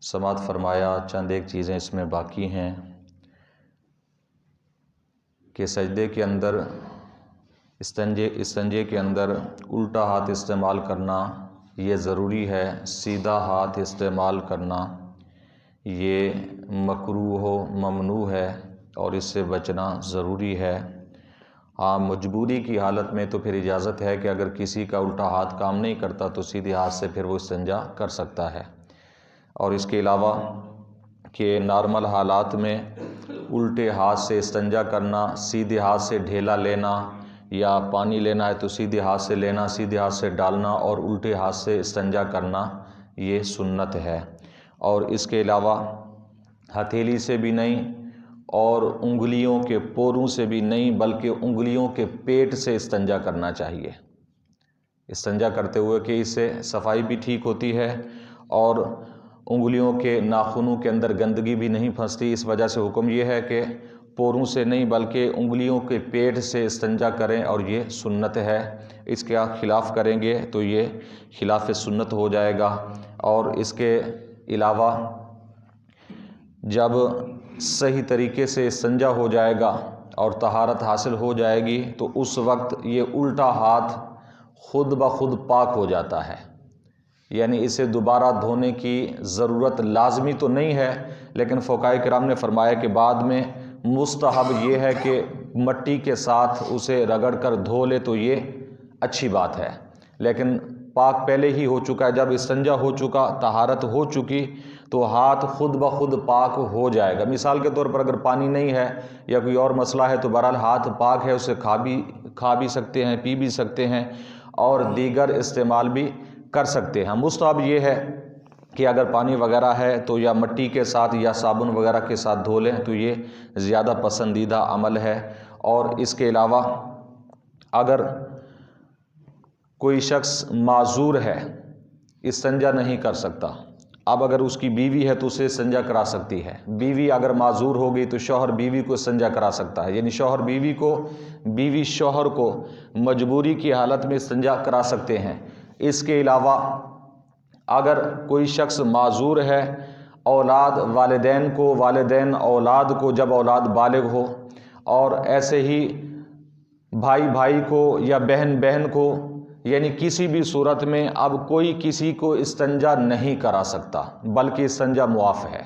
سماعت فرمایا، چند ایک چیزیں اس میں باقی ہیں کہ سجدے کے اندر استنجے کے اندر الٹا ہاتھ استعمال کرنا یہ ضروری ہے، سیدھا ہاتھ استعمال کرنا یہ مکروہ و ممنوع ہے اور اس سے بچنا ضروری ہے۔ ہاں، مجبوری کی حالت میں تو پھر اجازت ہے کہ اگر کسی کا الٹا ہاتھ کام نہیں کرتا تو سیدھے ہاتھ سے پھر وہ استنجا کر سکتا ہے۔ اور اس کے علاوہ کہ نارمل حالات میں الٹے ہاتھ سے استنجا کرنا، سیدھے ہاتھ سے ڈھیلا لینا یا پانی لینا ہے تو سیدھے ہاتھ سے لینا، سیدھے ہاتھ سے ڈالنا اور الٹے ہاتھ سے استنجا کرنا یہ سنت ہے۔ اور اس کے علاوہ ہتھیلی سے بھی نہیں اور انگلیوں کے پوروں سے بھی نہیں بلکہ انگلیوں کے پیٹ سے استنجا کرنا چاہیے۔ استنجا کرتے ہوئے کہ اس سے صفائی بھی ٹھیک ہوتی ہے اور انگلیوں کے ناخنوں کے اندر گندگی بھی نہیں پھنستی۔ اس وجہ سے حکم یہ ہے کہ پوروں سے نہیں بلکہ انگلیوں کے پیٹ سے استنجا کریں اور یہ سنت ہے۔ اس کے خلاف کریں گے تو یہ خلاف سنت ہو جائے گا۔ اور اس کے علاوہ جب صحیح طریقے سے استنجا ہو جائے گا اور طہارت حاصل ہو جائے گی تو اس وقت یہ الٹا ہاتھ خود بخود پاک ہو جاتا ہے، یعنی اسے دوبارہ دھونے کی ضرورت لازمی تو نہیں ہے، لیکن فقہاء کرام نے فرمایا کہ بعد میں مستحب یہ ہے کہ مٹی کے ساتھ اسے رگڑ کر دھو لے تو یہ اچھی بات ہے۔ لیکن پاک پہلے ہی ہو چکا ہے، جب استنجا ہو چکا، طہارت ہو چکی تو ہاتھ خود بخود پاک ہو جائے گا۔ مثال کے طور پر اگر پانی نہیں ہے یا کوئی اور مسئلہ ہے تو بہرحال ہاتھ پاک ہے، اسے کھا بھی سکتے ہیں، پی بھی سکتے ہیں اور دیگر استعمال بھی کر سکتے ہیں۔ مستحب یہ ہے کہ اگر پانی وغیرہ ہے تو یا مٹی کے ساتھ یا صابن وغیرہ کے ساتھ دھو لیں تو یہ زیادہ پسندیدہ عمل ہے۔ اور اس کے علاوہ اگر کوئی شخص معذور ہے، استنجا نہیں کر سکتا، اب اگر اس کی بیوی ہے تو اسے استنجا کرا سکتی ہے۔ بیوی اگر معذور ہو گئی تو شوہر بیوی کو استنجا کرا سکتا ہے، یعنی شوہر بیوی کو، بیوی شوہر کو مجبوری کی حالت میں استنجا کرا سکتے ہیں۔ اس کے علاوہ اگر کوئی شخص معذور ہے، اولاد والدین کو، والدین اولاد کو جب اولاد بالغ ہو، اور ایسے ہی بھائی بھائی کو یا بہن بہن کو، یعنی کسی بھی صورت میں اب کوئی کسی کو استنجا نہیں کرا سکتا بلکہ استنجا معاف ہے۔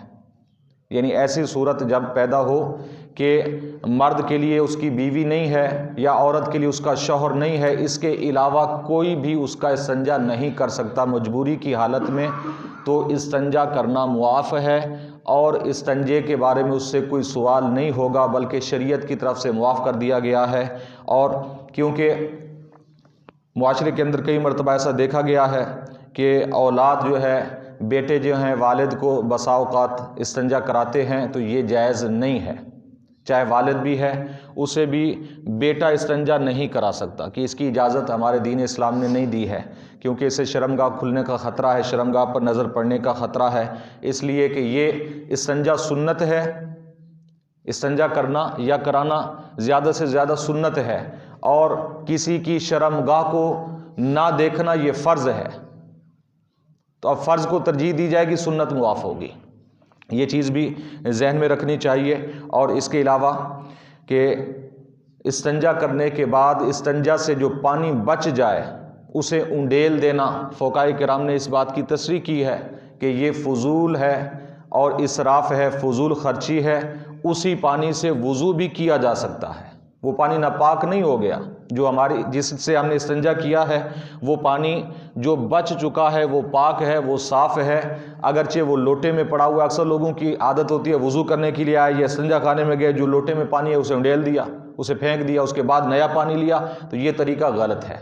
یعنی ایسی صورت جب پیدا ہو کہ مرد کے لیے اس کی بیوی نہیں ہے یا عورت کے لیے اس کا شوہر نہیں ہے، اس کے علاوہ کوئی بھی اس کا استنجا نہیں کر سکتا مجبوری کی حالت میں، تو استنجا کرنا معاف ہے اور استنجے کے بارے میں اس سے کوئی سوال نہیں ہوگا بلکہ شریعت کی طرف سے معاف کر دیا گیا ہے۔ اور کیونکہ معاشرے کے اندر کئی مرتبہ ایسا دیکھا گیا ہے کہ اولاد جو ہے، بیٹے جو ہیں والد کو بسا اوقات استنجا کراتے ہیں تو یہ جائز نہیں ہے۔ چاہے والد بھی ہے اسے بھی بیٹا استنجا نہیں کرا سکتا، کہ اس کی اجازت ہمارے دین اسلام نے نہیں دی ہے، کیونکہ اسے شرمگاہ کھلنے کا خطرہ ہے، شرمگاہ پر نظر پڑنے کا خطرہ ہے۔ اس لیے کہ یہ استنجا سنت ہے، استنجا کرنا یا کرانا زیادہ سے زیادہ سنت ہے، اور کسی کی شرمگاہ کو نہ دیکھنا یہ فرض ہے، تو اب فرض کو ترجیح دی جائے گی، سنت معاف ہوگی۔ یہ چیز بھی ذہن میں رکھنی چاہیے۔ اور اس کے علاوہ کہ استنجا کرنے کے بعد استنجا سے جو پانی بچ جائے اسے انڈیل دینا، فقہاء کرام نے اس بات کی تصریح کی ہے کہ یہ فضول ہے اور اسراف ہے، فضول خرچی ہے۔ اسی پانی سے وضو بھی کیا جا سکتا ہے، وہ پانی ناپاک نہیں ہو گیا، جو جس سے ہم نے استنجا کیا ہے وہ پانی جو بچ چکا ہے وہ پاک ہے، وہ صاف ہے، اگرچہ وہ لوٹے میں پڑا ہوا۔ اکثر لوگوں کی عادت ہوتی ہے وضو کرنے کے لیے آئے یا استنجا خانے میں گئے، جو لوٹے میں پانی ہے اسے انڈیل دیا، اسے پھینک دیا، اس کے بعد نیا پانی لیا، تو یہ طریقہ غلط ہے،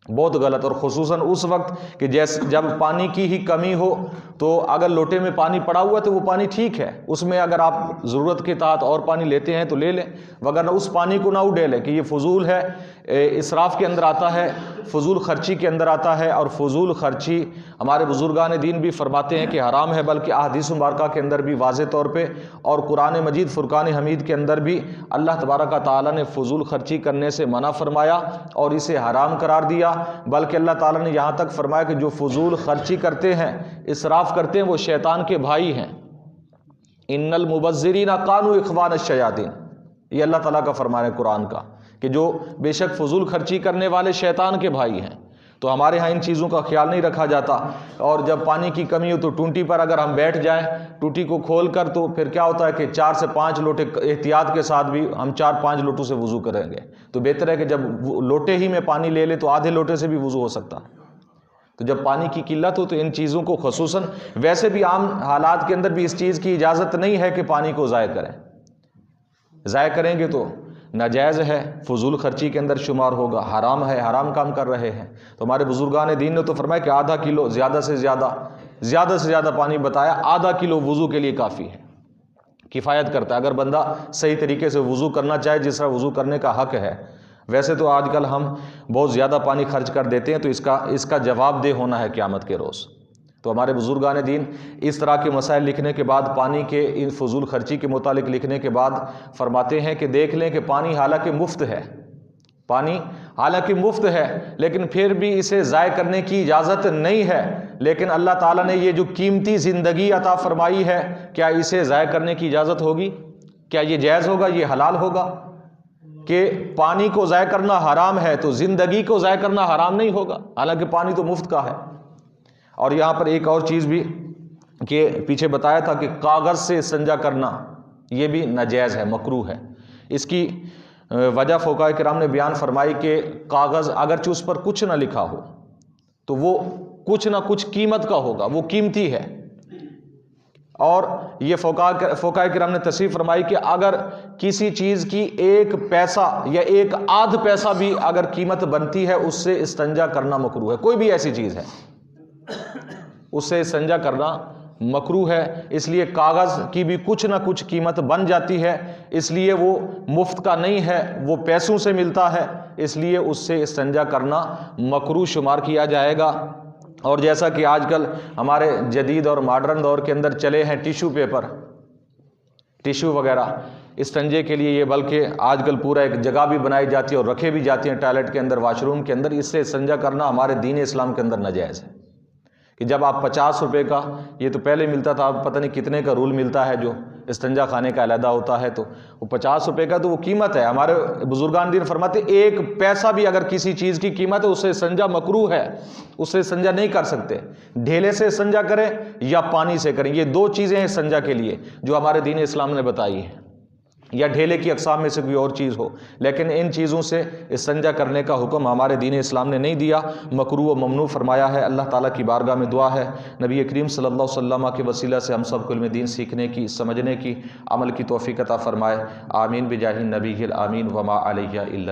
بہت غلط۔ اور خصوصاً اس وقت کہ جب پانی کی ہی کمی ہو تو اگر لوٹے میں پانی پڑا ہوا تو وہ پانی ٹھیک ہے، اس میں اگر آپ ضرورت کے تحت اور پانی لیتے ہیں تو لے لیں، وگرنہ اس پانی کو نہ اڈیلیں کہ یہ فضول ہے، اسراف کے اندر آتا ہے، فضول خرچی کے اندر آتا ہے، اور فضول خرچی ہمارے بزرگان دین بھی فرماتے ہیں کہ حرام ہے، بلکہ احادیث مبارکہ کے اندر بھی واضح طور پہ اور قرآن مجید فرقان حمید کے اندر بھی اللہ تبارک و تعالیٰ نے فضول خرچی کرنے سے منع فرمایا اور اسے حرام قرار دیا، بلکہ اللہ تعالیٰ نے یہاں تک فرمایا کہ جو فضول خرچی کرتے ہیں، اسراف کرتے ہیں، وہ شیطان کے بھائی ہیں۔ ان المبذرین کانوا اخوان الشیاطین، یہ اللہ تعالیٰ کا فرمان ہے قرآن کا کہ جو بے شک فضول خرچی کرنے والے شیطان کے بھائی ہیں۔ تو ہمارے ہاں ان چیزوں کا خیال نہیں رکھا جاتا، اور جب پانی کی کمی ہو تو ٹونٹی پر اگر ہم بیٹھ جائیں، ٹوٹی کو کھول کر، تو پھر کیا ہوتا ہے کہ 4 سے 5 لوٹے احتیاط کے ساتھ بھی ہم 4-5 لوٹوں سے وضو کریں گے، تو بہتر ہے کہ جب لوٹے ہی میں پانی لے لے تو آدھے لوٹے سے بھی وضو ہو سکتا ہے۔ تو جب پانی کی قلت ہو تو ان چیزوں کو خصوصاً، ویسے بھی عام حالات کے اندر بھی اس چیز کی اجازت نہیں ہے کہ پانی کو ضائع کریں، ضائع کریں گے تو ناجائز ہے، فضول خرچی کے اندر شمار ہوگا، حرام ہے، حرام کام کر رہے ہیں۔ تو ہمارے بزرگان دین نے تو فرمایا کہ آدھا کلو، زیادہ سے زیادہ پانی بتایا، آدھا کلو وضو کے لیے کافی ہے، کفایت کرتا ہے، اگر بندہ صحیح طریقے سے وضو کرنا چاہے جس طرح وضو کرنے کا حق ہے۔ ویسے تو آج کل ہم بہت زیادہ پانی خرچ کر دیتے ہیں، تو اس کا جواب دہ ہونا ہے قیامت کے روز۔ تو ہمارے بزرگان دین اس طرح کے مسائل لکھنے کے بعد، پانی کے ان فضول خرچی کے متعلق لکھنے کے بعد فرماتے ہیں کہ دیکھ لیں کہ پانی حالانکہ مفت ہے، پانی حالانکہ مفت ہے، لیکن پھر بھی اسے ضائع کرنے کی اجازت نہیں ہے، لیکن اللہ تعالیٰ نے یہ جو قیمتی زندگی عطا فرمائی ہے، کیا اسے ضائع کرنے کی اجازت ہوگی؟ کیا یہ جائز ہوگا، یہ حلال ہوگا؟ کہ پانی کو ضائع کرنا حرام ہے تو زندگی کو ضائع کرنا حرام نہیں ہوگا، حالانکہ پانی تو مفت کا ہے۔ اور یہاں پر ایک اور چیز بھی کہ پیچھے بتایا تھا کہ کاغذ سے استنجا کرنا یہ بھی ناجائز ہے، مکروہ ہے۔ اس کی وجہ فقہاء کرام نے بیان فرمائی کہ کاغذ اگرچہ اس پر کچھ نہ لکھا ہو تو وہ کچھ نہ کچھ قیمت کا ہوگا، وہ قیمتی ہے، اور یہ فقہاء کرام نے تصریح فرمائی کہ اگر کسی چیز کی 1 پیسہ یا 1 آدھ پیسہ بھی اگر قیمت بنتی ہے، اس سے استنجا کرنا مکروہ ہے، کوئی بھی ایسی چیز ہے اس سے استنجا کرنا مکروہ ہے۔ اس لیے کاغذ کی بھی کچھ نہ کچھ قیمت بن جاتی ہے، اس لیے وہ مفت کا نہیں ہے، وہ پیسوں سے ملتا ہے، اس لیے اس سے استنجا کرنا مکروہ شمار کیا جائے گا۔ اور جیسا کہ آج کل ہمارے جدید اور ماڈرن دور کے اندر چلے ہیں ٹیشو پیپر، ٹیشو وغیرہ استنجے کے لیے، یہ بلکہ آج کل پورا ایک جگہ بھی بنائی جاتی ہے اور رکھے بھی جاتی ہیں ٹوائلٹ کے اندر، واش روم کے اندر، اس سے استنجا کرنا ہمارے دین اسلام کے اندر ناجائز ہے۔ کہ جب آپ 50 روپے کا، یہ تو پہلے ملتا تھا، اب پتہ نہیں کتنے کا رول ملتا ہے جو استنجا خانے کا علیحدہ ہوتا ہے، تو وہ 50 روپے کا تو وہ قیمت ہے۔ ہمارے بزرگان دین فرماتے 1 پیسہ بھی اگر کسی چیز کی قیمت ہے، اس سے استنجا مکروہ ہے، اس سے استنجا نہیں کر سکتے۔ ڈھیلے سے استنجا کریں یا پانی سے کریں، یہ 2 چیزیں ہیں استنجا کے لیے جو ہمارے دین اسلام نے بتائی ہیں، یا ڈھیلے کی اقسام میں سے کوئی اور چیز ہو، لیکن ان چیزوں سے استنجا کرنے کا حکم ہمارے دین اسلام نے نہیں دیا، مکروہ و ممنوع فرمایا ہے۔ اللہ تعالیٰ کی بارگاہ میں دعا ہے نبی کریم صلی اللہ علیہ وسلم کے وسیلہ سے ہم سب کو علم دین سیکھنے کی، سمجھنے کی، عمل کی توفیق عطا فرمائے، آمین بجاہ النبی الامین وما علیہ الا